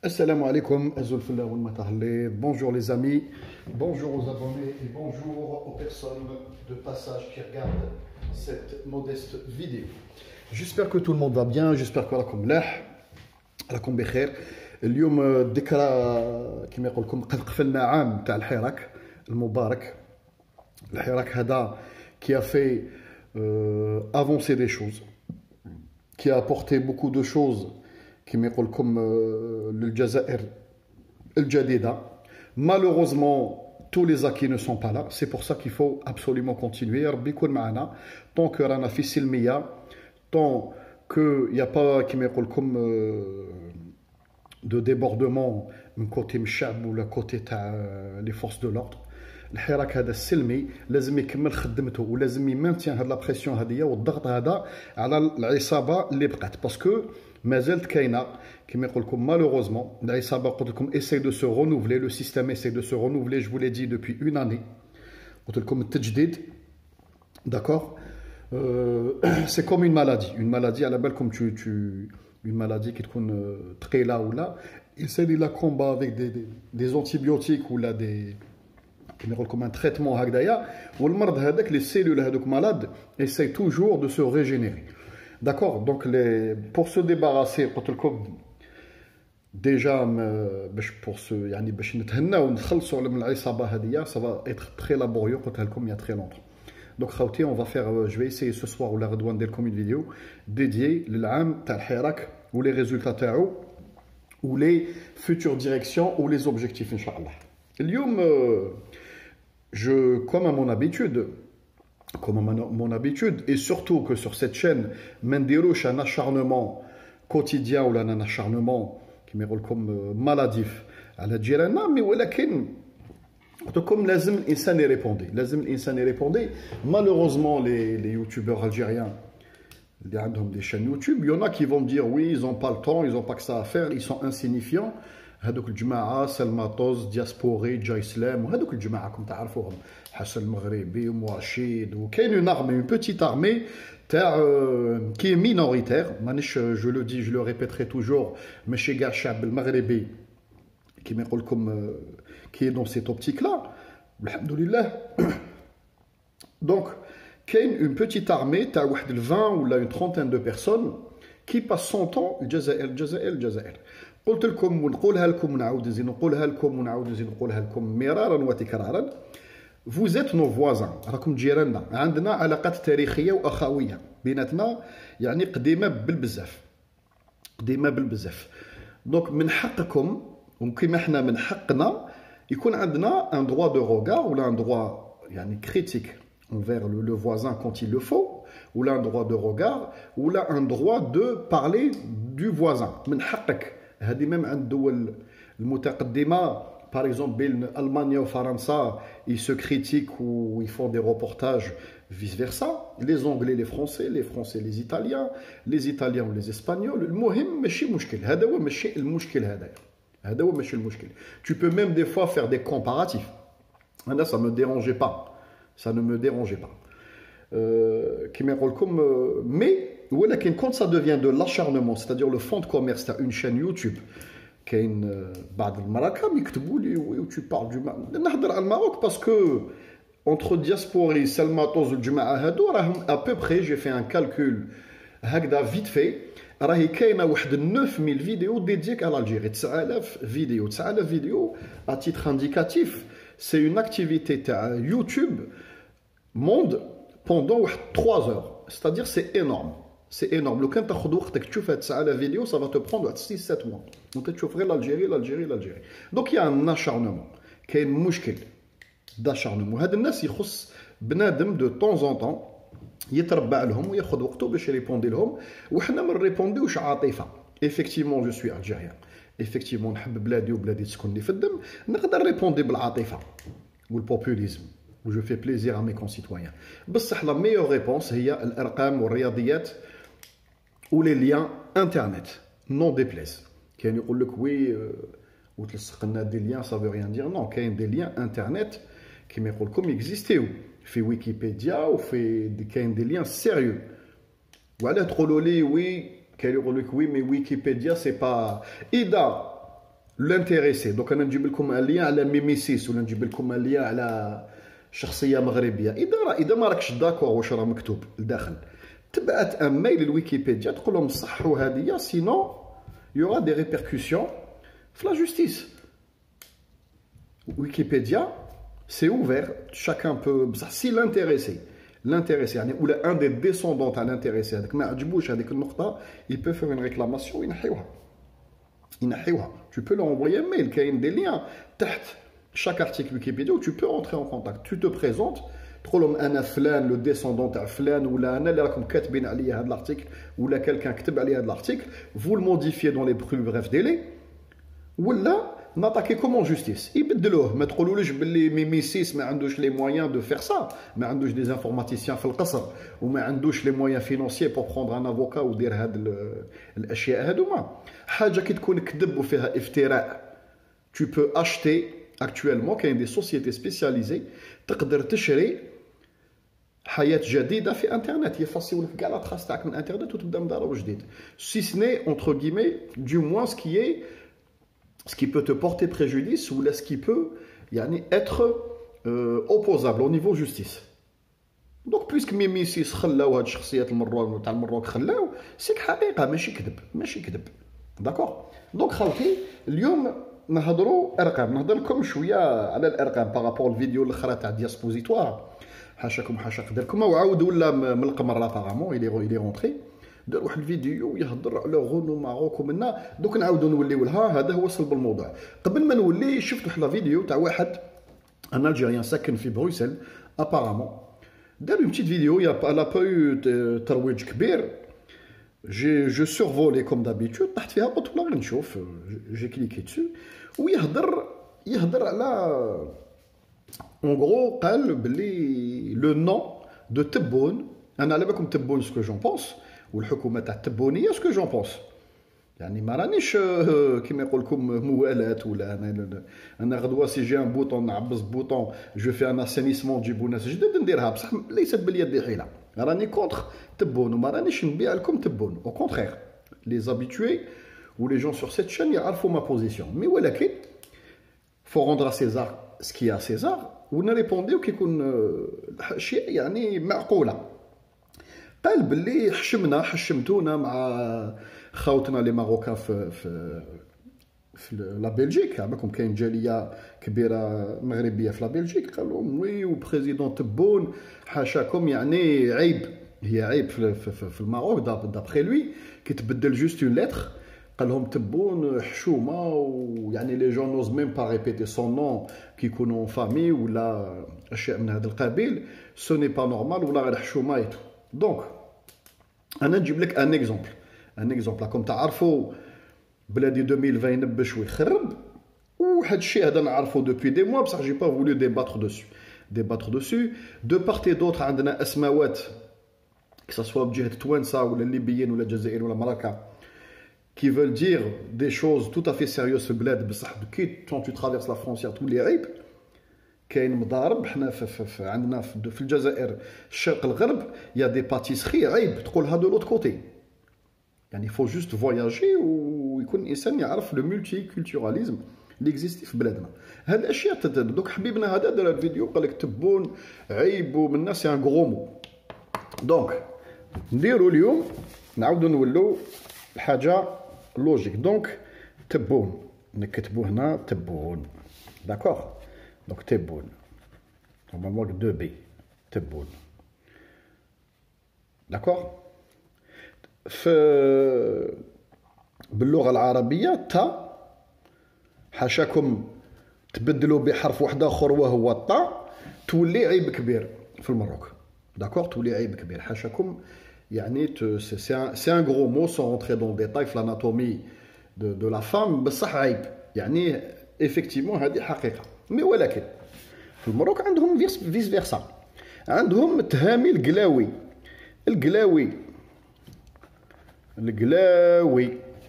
Assalamu alaikum, Azulfullah wal Matahalli. Bonjour les amis, bonjour aux abonnés et bonjour aux personnes de passage qui regardent cette modeste vidéo. J'espère que tout le monde va bien, j'espère que راكم بخير. اليوم ذكرى كما يقول لكم قد قفلنا عام تاع الحراك المبارك. الحراك هذا qui a fait avancer des choses, qui a apporté beaucoup de choses كما يقول لكم للجزائر الجديدة. Malheureusement, tous les acquis ne sont pas là. C'est pour ça qu'il faut absolument continuer. ربي يكون معنا. Tant que رانا في سلمية, tant qu'il n'y a pas كما يقول لكم de débordement من côté الشعب ولا côté تاع les forces de l'ordre. الحراك هذا السلمي لازم يكمل خدمته ولازم يمانتيان هاد لا بريسيون هذه والضغط هذا على العصابه اللي بقات باسكو مازالت كاينه كما يقول لكم مالوغوزمون العصابه قلت لكم essaie de se renouveler, le système essaie de se renouveler, je vous l'ai dit depuis une année. قلت لكم التجديد d'accord. C'est comme une maladie على بالكم une maladie qui تكون ثقيله ولا essaie de la combat avec des antibiotiques ou là des comme un traitement هكذايا والمرض هذاك les cellules هذوك malades essayent toujours de se régénérer. D'accord, donc pour se débarrasser قلت لكم déjà pour se يعني باش نتهناو ونخلصوا من العصابه هذه ça va être très laborieux قلتها لكم il y a très longtemps. Donc خاوتي on va faire je vais essayer ce soir ولا غدوه ندير لكم une vidéo dédiée للعام تاع الحراك و les résultats تاعو ou les futures directions ou les objectifs ان شاء الله. اليوم comme à mon habitude, et surtout que sur cette chaîne, Mendirouche un acharnement quotidien ou un acharnement qui me comme maladif à la djirana, mais ولكن comme لازم الإنسان يرépondre. Malheureusement, les youtubeurs algériens, ils ont des chaînes YouTube, il y en a qui vont me dire oui, ils n'ont pas le temps, ils n'ont pas que ça à faire, ils sont insignifiants. هذوك الجماعه سلماطوز دياسبوري جاي سلام وهذوك الجماعه راكم تعرفوهم حسن المغربي ومواشيد وكاين une petite armée تاع qui est minoritaire مانيش je le dis je le répéterai toujours ماشي كاع الشعب المغربي كيما يقول لكم qui est dans cette optique là الحمد لله. Donc كاين une petite armée تاع واحد 20 ولا une trentaine de personnes qui passe son temps الجزائر. قلت لكم ونقولها لكم ونعاود نزيد نقولها لكم ونعاود نزيد نقولها لكم مرارا وتكرارا. Vous êtes nos voisins, راكم جيراننا، عندنا علاقات تاريخيه واخويه بيناتنا يعني قديمه بالبزاف. دونك من حقكم وكما احنا من حقنا يكون عندنا un droit de regard ou un droit يعني critique envers le voisin quand il le faut, ou un droit de regard ou un droit de parler du voisin. من حقك هذه même عند الدول المتقدمه par exemple بين المانيا وفرنسا ils se critiquent ou ils font des reportages vice versa, les anglais les français les italiens ou les espagnols. المهم ماشي مشكل هذا هو ماشي المشكل هذا هو ماشي المشكل. Tu peux même des fois faire des comparatifs. Là ça ne me dérangeait pas. كما يقول لكم mais ولكن quand ça devient de l'acharnement, c'est-à-dire le fond de commerce تاع une chaîne YouTube كاين بعض المراكم يكتبوا لي وي tu parles du نهضر على الماروك باسكو entre diaspora سلماطوز والجماعه هادو راهم à peu près j'ai fait un calcul هكذا vite fait راهي كاينه واحد 9000 فيديو ديديك على الجيري 9000 فيديو à titre indicatif. C'est une activité تاع YouTube monde pendant 3 heures, c'est-à-dire c'est énorme. لو كان تاخذ وقتك تشوف هاد الساعه لا فيديو ça va te prendre 6-7 mois وانت تشوف غير l'Algérie. Donc il y a un acharnement, كاين مشكل d'acharnement. هاد الناس يخص بنادم de temps en temps يتربع لهم وياخذ وقته باش يريبوندي لهم وحنا ما نريبونديوش عاطفه. Effectivement je suis algérien, effectivement نحب بلادي وبلادي تسكنني في الدم، نقدر ريبوندي بالعاطفه والبوبوليزم où je fais plaisir à mes concitoyens. بصح la meilleure réponse هي الارقام والرياضيات ou les liens internet, non déplaise. كاين يقول لك وي وتلصق لنا دي liens ça veut rien dire. Non, كاين des liens internet كيما يقول لكم يكزيستيو في ويكيبيديا وفي كاين des liens sérieux. وعلاه تقولوا لي وي كاين يقول لك وي مي ويكيبيديا سي با إذا l'intéressé. Donc انا نجيب لكم ليان على ميميسيس ولا نجيب لكم ليان على شخصيه مغربيه. اذا ما راكش داكور واش راه مكتوب لداخل، تبعت ان ميل للويكيبيديا تقول لهم صحوا هذه، سينو يورا دي ريبركسيون في لا جوستيس. ويكيبيديا سي اوفير، شاكان بو، بصح سي l'intéressé يعني ولا ان دي ديسوندون تاع l'intéressé هذاك ما عجبوش هذيك النقطه، il peut faire une réclamation وينحيوها. Tu peux leur envoyer un mail, il y a des liens تحت chaque article Wikipédia où tu peux entrer en contact. Tu te présentes, تقول لهم انا فلان لو ديسوندون تاع فلان، ولا انا اللي راكم كاتبين عليا هذا الارتيكل، ولا كلكان كتب عليا هذا الارتيكل، vous le modifiez dans les plus brefs délais، ولا ناتاكيكم اون جوستيس. يبدلوه، ما تقولوليش باللي ميميسيس ما عندوش لي مويان دو فير سا، ما عندوش دي انفورماتيسيان في القصر، وما عندوش لي مويان فينونسيي بور بروندر ان افوكا ودير هاد الاشياء هادوما. حاجه كي تكون كذب وفيها افتراء، tu peux acheter actuellement كاين دي سوسيتي سبيسياليزي تقدر تشري حياه جديده في انترنت، يفصلوا لك كاع لا تراس تاعك من انترنت وتبدا من دار جديد. سي سني اونتر غيمي du moins ce qui peut te porter préjudice ou ce qui peut être opposable au niveau justice. Donc puisque ميميسيس خلاو هاد الشخصيات تاع المروك خلاو، سيك حقيقه ماشي كذب. داكور. دونك خاوتي اليوم نهضروا ارقام، نهضر لكم شويه على الارقام بارابور الفيديو الاخرى تاع دياسبوزيتوار. حاشاكم حاشا قدركم، وعاود ولا من القمر ابارامون الي رونتري دار واحد الفيديو يهضر على غنو ماروك ومنا. دوك نعاودو نوليو لها، هذا هو صلب الموضوع. قبل ما نولي شفت واحد الفيديو تاع واحد ان الجيريان ساكن في بروكسل ابارامون، دار اون بتيت فيديو يا با با يو ترويج كبير. جو سورفولي كوم دابيتود، طحت فيها قلت والله غير نشوف، جي كليكي تسو ويهضر على اون غرو، قال بلي لو نون دو تبون. انا على بالكم تبون سكو جون بونس، والحكومه تاع التبونيه سكو جون بونس. يعني ما رانيش كيما يقول لكم موالات، ولا انا غدوه سي جي ان بوطون نعبز بوطون جو في ان اسانيسمون تجيبوا ناس جدد نديرها، بصح ليست باليد حيله. راني كونتر تبون وما رانيش نبيع لكم تبون، او كونترير لي زابيتوي و لي جون سور سيت شين يعرفوا ما بوزيسيون. مي ولكن فو روندر سيزار سكي ا سيزار، ونريبونديو كيكون شيء يعني معقوله. قال باللي حشمتونا مع خاوتنا لي ماروكان في لا بلجيك. عندكم كاين جاليه كبيره مغربيه في لا بلجيك، قال لهم وي وبريزيدون تبون حاشاكم، يعني عيب، هي عيب في الماروك دابخي لوي. كي تبدل جوست اون لتر قال لهم تبون حشومه، ويعني لي جون نوز ميم با ريبيتي سون نون كي يكونوا فامي ولا اشياء من هذا القبيل، سو ني با نورمال ولا غير حشومه ايتو. دونك انا نجيب لك ان اكزومبل راكم تعرفوا بلادي 2020 ينبش ويخرب، وهذا الشيء هذا نعرفو دوبوي دي موا، بصح جي با فولو ديباتر دوسو. دو بارتي دوتر عندنا اسماوات كسوا بجهه توانسه ولا الليبيين ولا الجزائر ولا مراكا كي فول دير دي شوز تو افي سيريوس في البلاد، بصح كي تو ترافيرس لا فرونسيير تولي عيب. كاين مضارب حنا عندنا في الجزائر الشرق الغرب يا دي باتيسري عيب تقولها دو لوت كوتي. يعني فو جوست فواياجي ويكون الانسان يعرف لو مولتي كولتوراليزم اللي اكزيستي في بلادنا. هاد الاشياء دوك حبيبنا هذا دار الفيديو قال لك تبون عيب ومن الناس ان غرو مو. دونك نديرو اليوم نعاودو نولو الحاجه لوجيك. دونك تبون نكتبو هنا تبون، داكوغ. دونك تبون نورمالمون 2 بي تبون، داكوغ. باللغه العربيه تا حاشاكم تبدلوا بحرف واحد اخر وهو الطا، تولي عيب كبير في المروك، داكوغ. تولي عيب كبير حاشاكم، يعني سي ان غرو مو سون رونتري دون ديتاي في لاناتومي دو لا فام، بصح عيب يعني ايفيكتيفمون هذه حقيقه. مي ولكن في المروك عندهم فيس فيرسا، عندهم تهامي القلاوي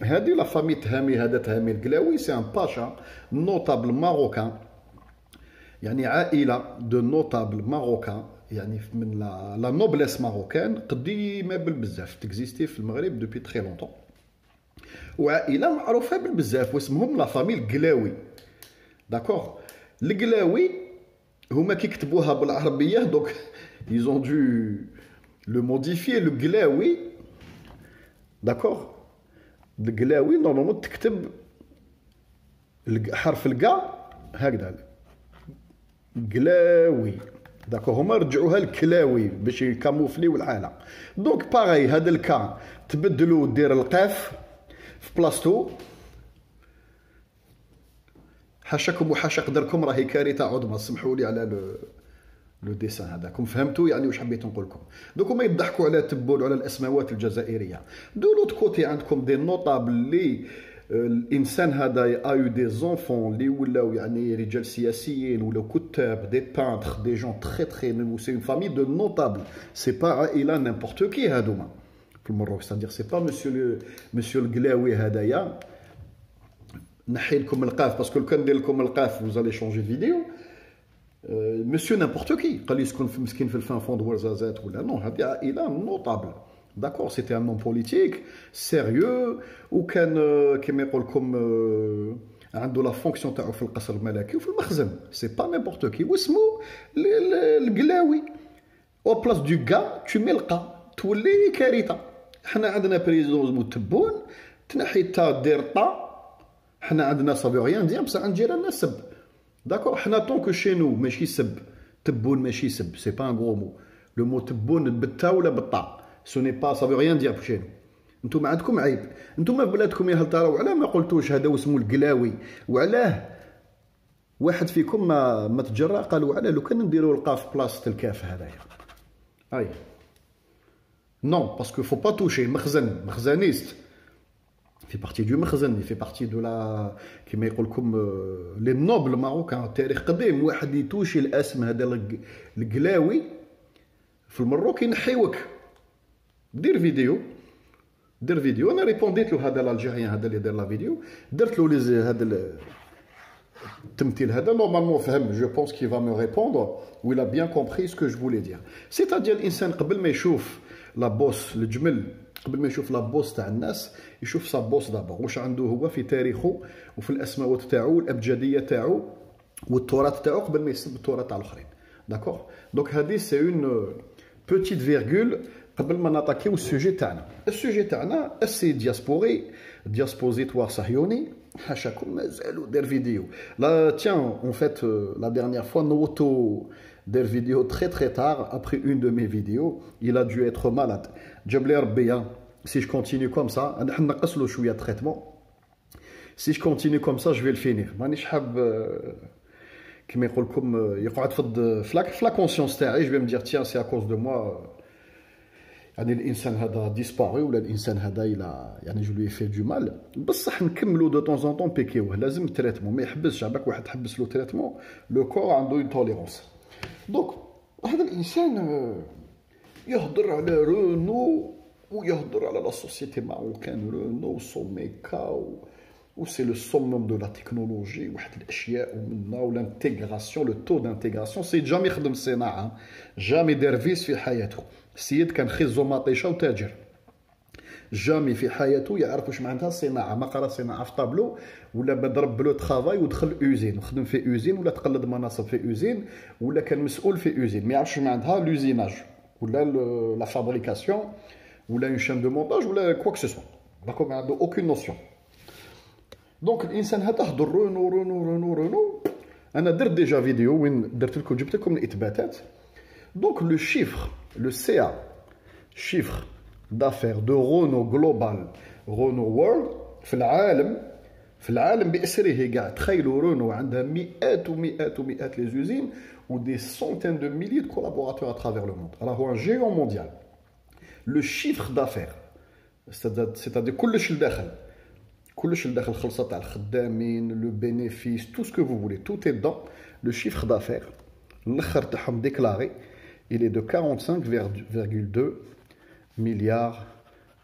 هذه لا فامي تهامي. هذا تهامي القلاوي سي ان باشا نوتابل ماروكان، يعني عائله دو نوتابل ماروكان، يعني من لا نوبليس ماروكان قديمه بالبزاف، تكزيستي في المغرب دوبي تري لونطون. وعائله معروفه بزاف واسمهم لا فامي القلاوي. داكوغ القلاوي هما كيكتبوها بالعربيه دونك ils ont dû le modifier القلاوي. داكوغ القلاوي نورمالمون تكتب حرف القا هكذا قلاوي. داكوغ هما رجعوها الكلاوي باش يكاموفليو الحاله. دونك باغي هذا الكا تبدلو دير القاف في بلاصتو. حاشاكم وحاشا قدركم راهي كارثه عظمى. سمحوا لي على لو ديسان هذاكم فهمتوا يعني واش حبيت نقول لكم. دوك هما يضحكوا على تبون على الاسماوات الجزائريه. دو لوت كوتي عندكم دي نوطابل اللي الانسان هذا ايو دي زونفون اللي ولاو يعني رجال سياسيين ولا كتاب دي بانتر دي جون تري تري سي اون فامي دو نوطابل. سي با عائله نيمبورت كي هادوما في المروك. سادير سي با مسيو القلاوي هذايا. نحي لكم القاف باسكو كان ندير لكم القاف وزالي شونجي فيديو. مسيو نيمبورت كي قال لي يسكن في مسكين في الفان فون دوارزازات ولا نو. هذه عائله نوطابل. داكور سيتي ان نون بوليتيك سيريو وكان كيما يقول لكم عنده لا فونكسيون تاعو في القصر الملكي وفي المخزن. سي با نيمبورت كي واسمو القلاوي. او بلاص دو كا تو مي القا تولي كارثه. حنا عندنا بريزون اسمو تبون تنحي تا دير طا. حنا عندنا صافي غيان دير بصح عند جيراننا سب. داكور حنا طونكو شي نو ماشي سب. تبون ماشي سب سي با ان غرو مو. لو مو تبون بالتا ولا بالطا سو ني با صافي غيان دير بشي نو. نتوما عندكم عيب. نتوما في بلادكم يا هل تراو علاه ما قلتوش هذا واسمو القلاوي وعلاه واحد فيكم ما تجرأ قالوا علاه لو كان نديروا القاف بلاصه الكاف هذايا. اي نو باسكو فو با توشي مخزنيست في بارتي دو مخزن في بارتي دو لا كيما يقول لكم لي نوبل ماروكان تاريخ قديم. واحد يتوشي الاسم هذا القلاوي في المروك ينحيوك. دير فيديو انا ريبونديت له هذا الالجيريان هذا اللي دار لا فيديو درت له لي هذا التمثيل هذا نورمالمون فهم. جو بونس كي فا مو ريبوندر و il a bien compris ce que je voulais dire. سيتادير الانسان قبل ما يشوف لا بوس الجمل قبل ما يشوف لا بوس تاع الناس يشوف سا بوس دابا واش عنده هو في تاريخه وفي الاسماوات تاعو والابجديه تاعو والتراث تاعو قبل ما يسب التراث تاع الاخرين. داكوغ دونك هذه سي اون بوتيت فيرغول قبل ما ناتاكيو السوجي تاعنا. السوجي تاعنا السي دياسبوري دياسبوزيتوار صهيوني. حاشاكم مازالو دار فيديو. لا تيان اون فيت لا ديرنيير فوا نوتو دار فيديو تري تري تار ابري اون دو مي فيديو. il a dû être malade. جاب لي ربي si je continue comme ça انا حنقص له شويه تريتمون. si je continue comme ça je vais le finir. مانيش حاب كيما يقول لكم يقعد في لا كونسيونس تاعي. جو vais me dire tiens c'est à cause de moi يعني الانسان هذا ديسباري ولا الانسان هذا الى يعني جو لي في دو مال. بصح نكملوا دو طون زون طون بيكيوه. لازم تريتمون ما يحبسش. عباك واحد تحبس له تريتمون لو كور عنده اون توليرونس. دونك هذا الانسان يهضر على رونو ويهضر على لا سوسيتي ماروكان رونو سوميكا و سي لو سوموم دو لا تكنولوجي واحد الاشياء ومنا والانتيغراسيون لو تو دانتيغراسيون. سي جامي خدم صناعه جامي دار فيس في حياته. السيد كان خيزو مطيشه وتاجر. جامي في حياته يعرف واش معناتها الصناعه. ما قرا صناعه في طابلو ولا ضرب بلو ترافاي ودخل اوزين وخدم في اوزين ولا تقلد مناصب في اوزين ولا كان مسؤول في اوزين. ما يعرفش معناتها لوزيناج ولا لا فابريكاسيون ولا اون شين دو مونتاج ولا كواك سو سوا. داكوغ ما عنده اوكين نوسيون. دونك الانسان هذا هضر رونو. انا درت ديجا فيديو وين درت لكم جبت لكم الاثباتات. دونك لو شيفر le CA chiffre d'affaires de Renault Global Renault World في العالم بأسره كاع. تخيلوا رونو عندها مئات ومئات ومئات لي زوزين و دي سونتين دو ميلي دو كولابوراتور à travers le monde. راهو ان جيون مونديال. لو شيفر دافير c'est-à-dire كلش لداخل خلصه تاع الخدامين لو بينيفيس تو سكو فو فولي تو est dedans. لو شيفر دافير الاخر تاعهم ديكلاري il est de 45,2 milliards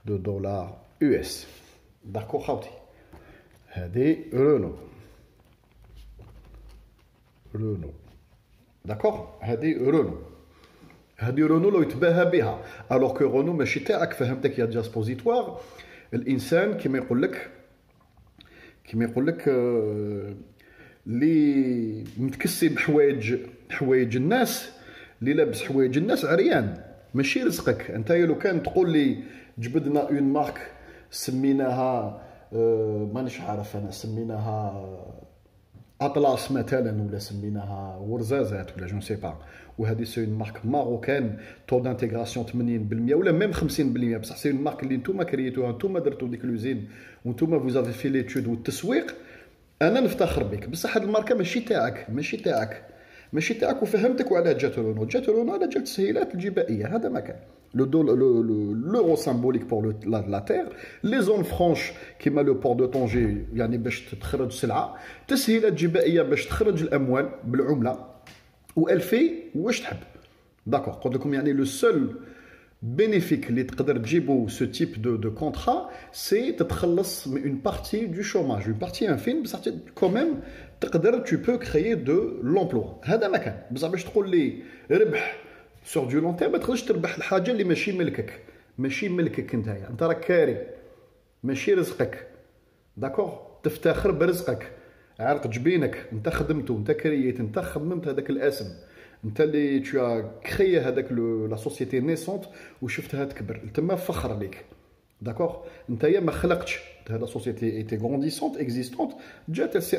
de dollars US. D'accord خاوتي هذه رونو. داكوغ هذه رونو لو يتباهى بها. الوغ كو رونو ماشي تاعك فهمتك يا دياسبوزيتوار. الانسان كما يقول لك اللي متكسب حوايج الناس، اللي لابس حوايج الناس عريان، ماشي رزقك انت. لو كان تقول لي جبدنا اون مارك سميناها مانيش عارف انا، سميناها اطلس مثلا، ولا سميناها ورزازات، ولا جون سي با، وهذه سي اون مارك ماروكان تو دانتيغراسيون 80% ولا ميم 50%، بصح سي اون مارك اللي نتوما كريتوها، نتوما درتو ديك لوزين، ونتوما فوزافي في ليتود والتسويق، انا نفتخر بك. بصح هذه الماركه ماشي تاعك وفهمتك وعلاه جات رونو. جات رونو على جال التسهيلات الجبائيه، هذا ما كان l'euro symbolique pour la terre, les zones franches كيما لو بور دو طونجي، يعني باش تخرج سلعه، تسهيلات جبائيه باش تخرج الاموال بالعمله، والفي واش تحب. داكور، قلت لكم يعني لو سول bénéfique اللي تقدر تجيبو سو تيب دو كونترا سي تتخلص من اون بارتي دو شوماج، اون بارتي انفين، بصح كوميم تقدر تو بو كريي دو لومبلوا. هذا ما كان. بصح باش تقول لي ربح سور دو لون تيرم، ما تقدرش تربح الحاجه اللي ماشي ملكك نتايا، انت راك كاري، ماشي رزقك. داكور، تفتخر برزقك، عرق جبينك، انت خدمته، انت كرييت، انت خممت هذاك الاسم، انت اللي تو كريي هذاك لا سوسيتي نيسونت وشفتها تكبر، تما فخر ليك. داكور، نتايا ما خلقتش هذا سوسيتي ايتي غرونديسونت اكزيستونت، جات سي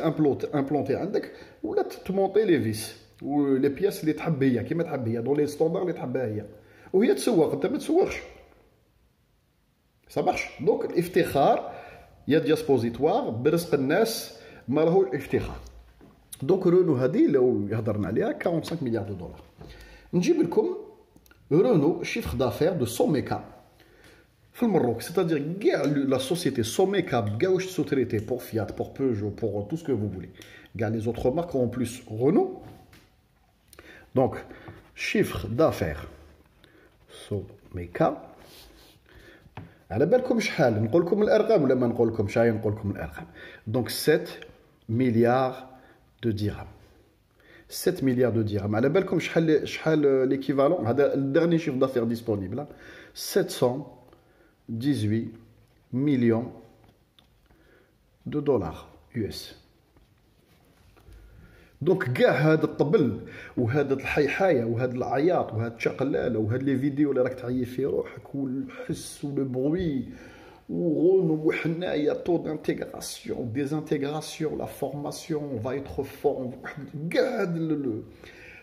امبلونتي عندك، ولا تمونطي لي فيس ولي بياس اللي تحب هي كيما تحب هي، دون لي ستوندار اللي تحبها هي، وهي تسوق، انت ما تسوقش. صباحش. دونك الافتخار يا دياسبوزيتوار برزق الناس، ما راهو الافتخار. دونك رونو هذه لو هضرنا عليها 45 مليار دو دولار. نجيب لكم رونو شيفر دافير دو سوميكا في المروك، سيتادير كاع لا سوسيتي سوميكا كاع واش سوتريتي بور فيات، بور بوجو، بور تو سكو فو فولي، كاع لي زوتر مارك اون بلوس رونو. دونك شيفر دافير سوميكا، على بالكم شحال؟ نقول لكم الارقام ولا ما نقول لكم؟ شاي نقول لكم الارقام. دونك 7 مليار دو درهم، 7 مليار دو درهم. على بالكم شحال ليكيفالون؟ هذا الدرني شيف دافير ديسپونيبل، 718 مليون دو دولار يو اس. دونك كاع هذا الطبل وهذا الحيحايه وهذا العياط وهذا الشقلاله وهذا لي فيديو اللي راك تعيي في روحك والحس ولو بروي ورونو وحنايا تو دانتيغراسيون ديزانتيغراسيون لا فورماسيون فا ايتر فور، كاع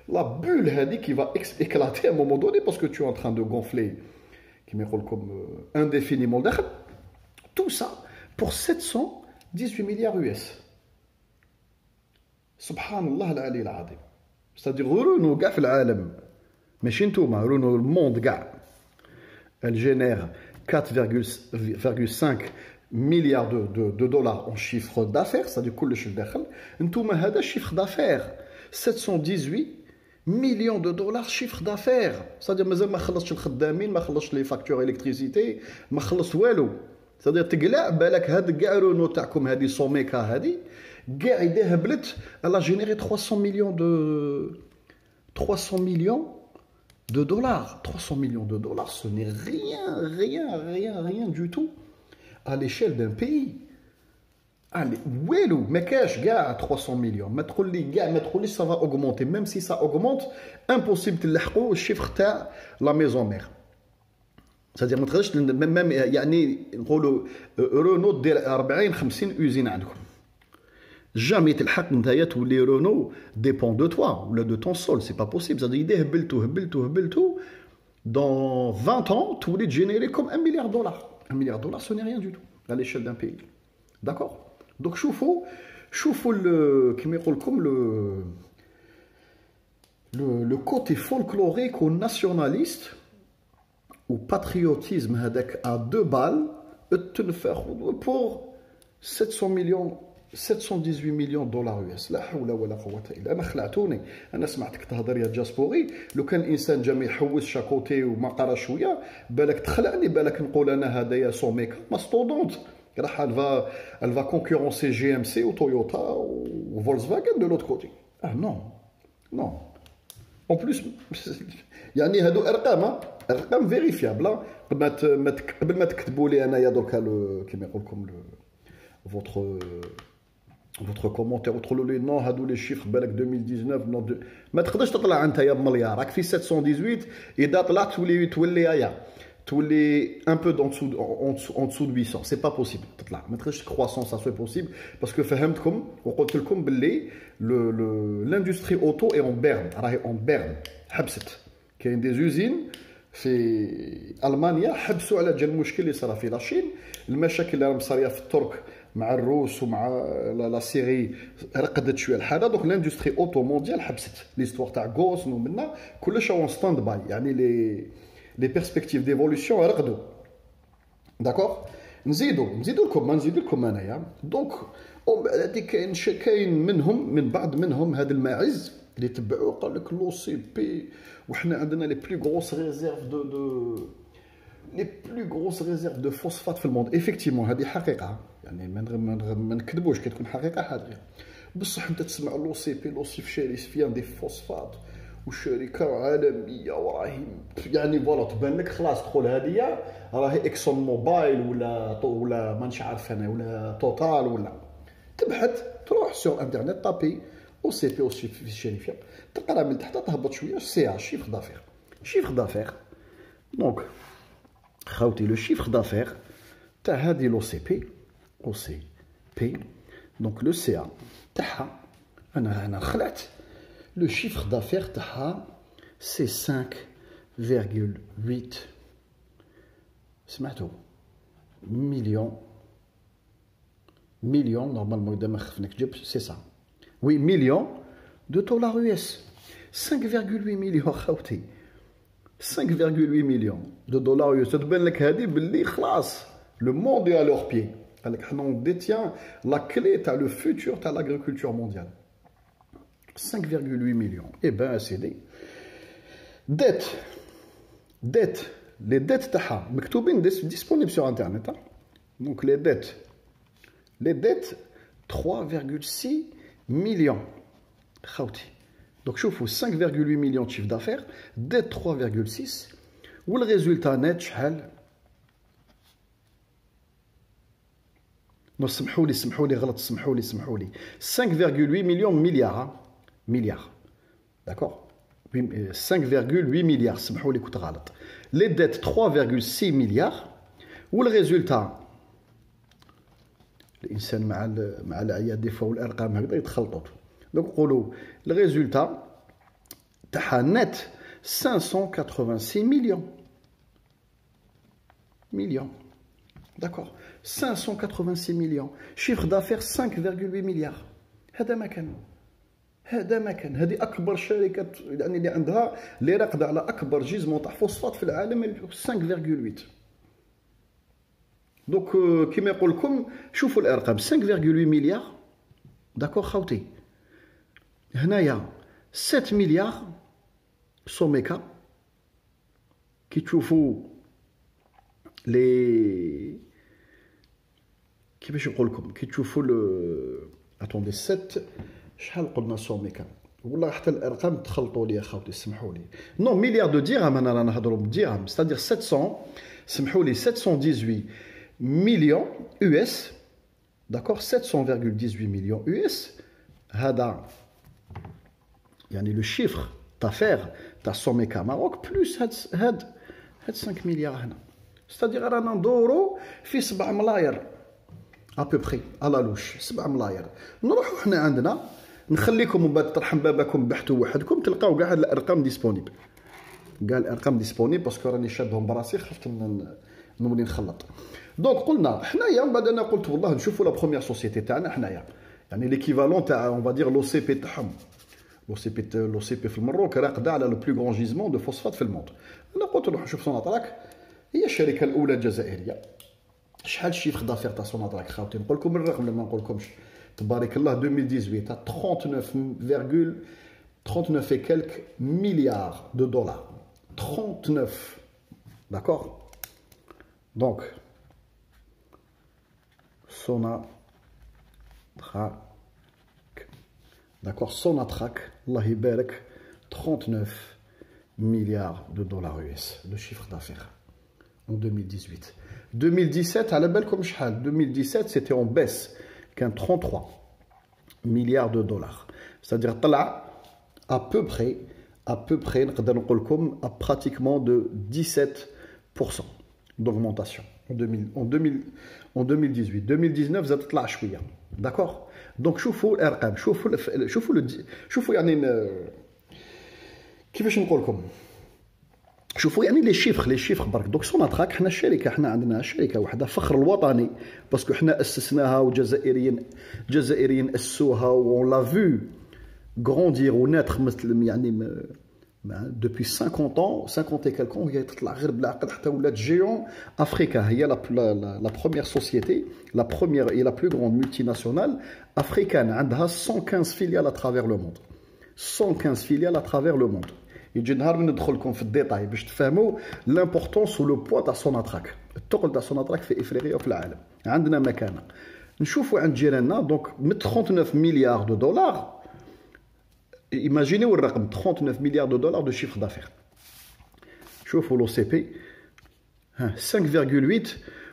لا بول هذه كي فا اكلاتي ا مومون دوني باسكو تو ان تران دو غونفلي كيما يقول لكم انديفينيمون داخل. تو سا بور 718 مليار يو اس. سبحان الله العلي العظيم. ستادير رونو كاع في العالم، ماشي نتوما، رونو الموند كاع، الجينير 4,5 مليار دو دولار اون شيفر دافير، ستادير كلش داخل. نتوما هذا شيفر دافير 718 مليون دو دولار شيفر دافير، ستادير مازال ما خلصش الخدامين، ما خلصش لي فاكتور الكتريسيتي، ما خلص والو. ستادير تقلع بالك هاد كاع رونو تاعكم هذه سوميكا هذه كاع اذا هبلت الا جينيري 300 مليون de dollars. 300 millions de dollars, ce n'est rien du tout à l'échelle d'un pays. Allez, welou, mais cash, gars, 300 millions. Mais trop les, ça va augmenter. Même si ça augmente, impossible de le chiffre de la maison mère. C'est-à-dire, même, يعني نقولوا رونو دير 40-50 usines عندكم. Jamais تلحق نتايا تولي رونو dépend de toi ou de ton sol, c'est pas possible. C'est-à-dire إذا هبلتو dans 20 ans تولي تجينيري comme 1 milliard $. 1 milliard $, ce n'est rien du tout à l'échelle d'un pays. D'accord? Donc شوفوا كيما يقول لكم le côté folklorique ou nationaliste ou patriotisme هذاك à 2 balles pour 718 مليون دولار يو اس. لا حول ولا قوه الا انا خلعتوني. انا سمعتك تهضر يا جاسبوري، لو كان الانسان جا ما يحوس شاكوتي وما قرا شويه بالك تخلعني، بالك نقول انا هذايا سوميكا ماستودونت راح الفا كونكورونسي جي ام سي وتويوتا وفولكسفاجن دو لوت كوتي. نو En plus, يعني هادو ارقام فيريفيابل. قبل ما تكتبوا لي انايا دوكا كيما يقول لكم votre votre commentaire وتقولوا لي نو هادو لي شيفر بالك 2019 نو ما تقدرش تطلع انت يا بمليار راك في 718. اذا طلعت تولي تولي un peu en dessous de 800. c'est pas possible تطلع ما تقدرش croissance ça soit possible parce que فهمتكم وقلت لكم باللي l'industrie auto est en berne راهي en berne حبست. كاين دي زوزين في المانيا حبسوا على جال المشكل اللي صرا في لاشين. المشاكل اللي راهم صاريه في الترك مع الروس ومع لا سيري رقدت شويه الحاله. دونك لاندستري اوتو مونديال حبست ليستوار تاع غوسن ومنا كلش اون ستاند باي. يعني لي بيرسبكتيف ديفولوسيون رقدوا. داكوغ نزيدو لكم ما نزيدو لكم انايا. دونك هذه كاين منهم من بعض منهم هذا الماعز اللي تبعوا قال لك لو سي بي وحنا عندنا لي بلو غروس ريزيرف دو لي بلو غروس ريزيرف دو فوسفات في الموند. ايفيكتيفمون هذه حقيقه يعني ما نكذبوش كتكون حقيقه حاضره. بصح انت تسمع لو سي بي لو سي فشاريس فيان دي فوسفات وشركه عالميه وراهي يعني فوالا تبان لك خلاص تقول هذه راهي اكسون موبايل ولا مانيش عارف انا ولا توتال ولا. تبحث تروح سور انترنت طابي او سي بي او سي في الشركه تلقى من تحت تهبط شويه سي ا شيفر دافير. شيفر دافير دونك خاوتي لو شيفر دافير تاع هذه لو سي بي او سي بي. دونك لو سي ا تاعها انا خلعت لو شيفر دافير تاعها سي 5,8 سمعتوا مليون نورمالمون اذا ما خفناك جبت سي سا وي مليون دو دولار يو اس. 5,8 مليون خاوتي 5,8 مليون دو دولار يو اس. تبان لك هذه باللي خلاص لو موند est à leurs pieds. قال لك حنا on détient la clé تاع le futur تاع l'agriculture mondiale. 5,8 مليون. اي بان سيدي ديت لي ديت تاعها مكتوبين ديسپونيبل sur internet. دونك لي ديت 3,6 مليون خاوتي. دونك شوفوا 5,8 مليون شيف دافير ديت 3,6 والريزولتا نت شحال. نو سمحوا لي غلط سمحوا لي 5,8 مليون مليار داكوغ 5,8 مليار سمحوا لي كنت غلط. لي ديت 3,6 مليار والريزولتا الانسان مع الاعياد دي فوا والارقام هكذا يتخلطوا. دونك نقولوا الريزولتا تاعها نت 586 مليون داكوغ 586 مليون. شيفر دافير 5,8 مليار. هذا ما كان هذه اكبر شركه يعني اللي عندها اللي راقده على اكبر جيزمون تاع فوسفات في العالم 5,8. دونك كيما يقول لكم شوفوا الارقام 5,8 مليار داكوغ خاوتي. هنايا 7 مليار سوميكا كي تشوفوا لي كيفاش نقول لكم كي تشوفوا اتوندي 7 شحال قلنا سوميكا والله حتى الارقام تخلطوا لي خاوتي سمحوا لي. نو مليار دو درهم انا رانا نهضروا بالدرهم ستادير 700 سمحوا لي 718 مليون يو اس داكوغ 700,18 مليون يو اس. هذا يعني لو شيفر دافير تاع سوميكا ماروك بلوس هاد 5 مليار هنا. ستادير رانا ندورو في 7 ملاير ابوبخي على لوش 7 ملاير. نروحو حنا عندنا نخليكم من بعد ترحم باباكم بحثوا وحدكم تلقاو كاع هاد الارقام ديسپونيبل. كاع الارقام ديسپونيبل باسكو راني شادهم براسي خفت نولي نخلط. دونك قلنا حنايا من بعد انا قلت والله نشوفوا لا بروميير سوسيتي تاعنا حنايا يعني ليكيفالون تاع اون فادير لو سي بي تاعهم. لو سي بي في المروك راقده على لو بلو غون جيزمون دو فوسفات في الموند. انا قلت نروح نشوف سوناطراك هي الشركه الاولى الجزائريه. شحال الشيفر دافير تاع سوناطراك خاوتي نقول لكم الرقم ولا ما نقول لكمش. تبارك الله 2018 39 et quelques milliards de dollars. 39. D'accord? Donc, Sonatrach. D'accord? Sonatrach. Allah يبارك. 39 milliards de dollars US, le chiffre d'affaires, en 2018. 2017, à la belle comme chahal, 2017, c'était en baisse, qu'un 33 milliards de dollars. C'est-à-dire, à peu près, à pratiquement de 17% d'augmentation en 2018. 2019, vous êtes là, d'accord? Donc, شوفوا الارقام شوفوا يعني كيفاش نقول لكم شوفوا يعني لي شيفر برك. دونك سوناتراك حنا الشركه، حنا عندنا شركه واحده فخر الوطني باسكو حنا اسسناها وجزائريين اسسوها وون لا فو غروندير وناتر مثل يعني depuis 50 ans 50 et quelques ans وهي تطلع غير بالعقل حتى ولات جيون افريكا. هي la première société, la première et la plus grande multinationale africaine. عندها 115 filiales à travers le monde. 115 filiales à travers le monde. يجي نهار من ندخل لكم في الديتاي باش تفهموا لامبورطونس ولو بوا تاع سوناتراك، الثقل تاع سوناتراك في افريقيا وفي العالم. عندنا مكانه. نشوفوا عند جيراننا دونك من 39 مليار دو دولار. Imaginez le رقم 39 milliards de dollars de chiffre d'affaires. شوفوا لو سي بي 5.8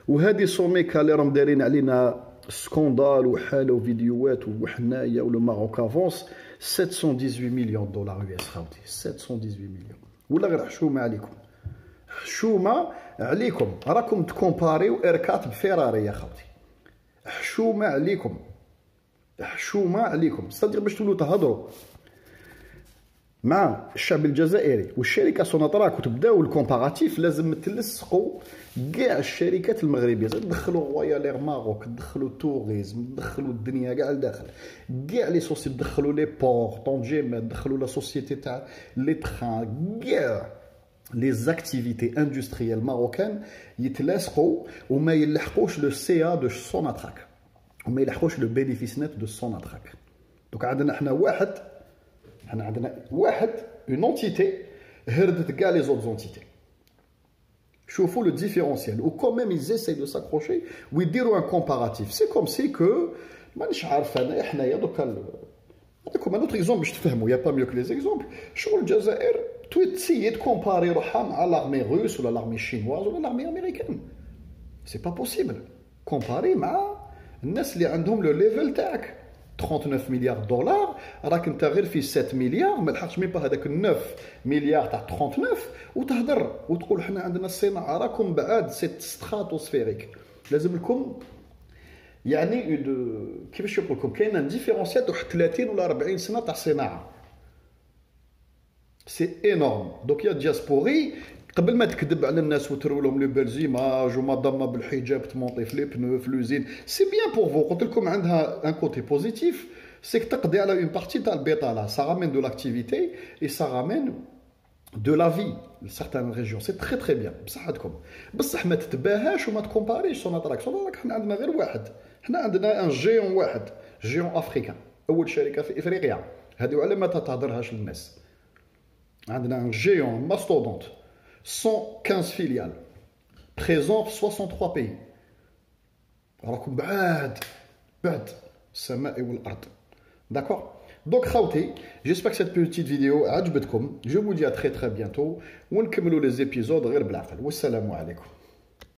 وهذه سوميكا اللي راهم دايرين علينا سكوندال وحاله وفيديوهات وحنايا ولو ماروك افونس 718 مليون دولار US خاوتي. 718 مليون ولا غير حشومه عليكم، حشومه عليكم. راكم تكومباريو اركات بفيراري يا خاوتي. حشومه عليكم، حشومه عليكم. صدق باش تولوا تهضروا مع الشعب الجزائري والشركه سوناتراك وتبداو الكومباراتيف، لازم تلصقوا كاع الشركات المغربيه، تدخلوا رويال ماروك، تدخلوا توريزم، تدخلوا الدنيا كاع لداخل، كاع لي سوسيتي، تدخلوا لي بور طونجيم، تدخلوا لا سوسيتي تاع لي تخان، كاع لي زاكتيفيتي اندستريال ماروكان يتلاصقوا وما يلحقوش لو سي ا دو سوناتراك وما يلحقوش لو بينيفيس نت دو سوناتراك. دونك عندنا احنا واحد اون اونتيتي هردت كاع لي زوت زونتيتي. شوفوا لو ديفيرونسيال و كون ميم ils essayent de s'accrocher ويديروا ان كومباراتيف. سي كوم سي كو مانيش عارف انا حنايا دوكا نعطيكم ان اوتر اكزومبل باش تفهموا. يا با ميو كو لي زيكزومبل. شغل الجزائر تسيي تكومباري روحها مع لارمي روس ولا لارمي شينواز ولا لارمي امريكان. سي با بوسيبل. كومباري مع الناس اللي عندهم لو ليفل تاعك 39 مليار دولار، راك انت غير في 7 مليار، ما لحقتش ميم با هذاك 9 مليار تاع 39 وتهضر وتقول حنا عندنا الصناعه راكم بعاد. سي ستراتوسفيريك. لازم لكم يعني كيفاش نقول لكم كاين ديفيرونسيال تاع 30 ولا 40 سنه تاع صناعه. سي انورم. دونك يا دياسبوري قبل ما تكذب على الناس وتروا لهم لي بيلزيماج ومدام بالحجاب تمونطي في لي بنو في لوزين، سي بيان بور فو. قلت لكم عندها ان كوتي بوزيتيف، سي تقضي على اون بارتي تاع البطاله. سا رامين دو لاكتيفيتي اي سا رامين دو لا في لسارتان ريجيون. سي تري تري بيان بصحتكم. بصح ما تتباهاش وما تكومباريش سوناتراك. سوناتراك حنا عندنا غير واحد، حنا عندنا ان جيون واحد، جيون افريكان، اول شركه في افريقيا. هذه على ما تهضرهاش للناس. عندنا ان جيون ماستودونت 115 filiales, présents dans 63 pays. راكم بعاد السماء والارض. D'accord? Donc خاوتي j'espère que cette petite vidéo عجبتكم. Je vous dis à très bientôt ونكملوا les épisodes غير بالعقل. والسلام عليكم.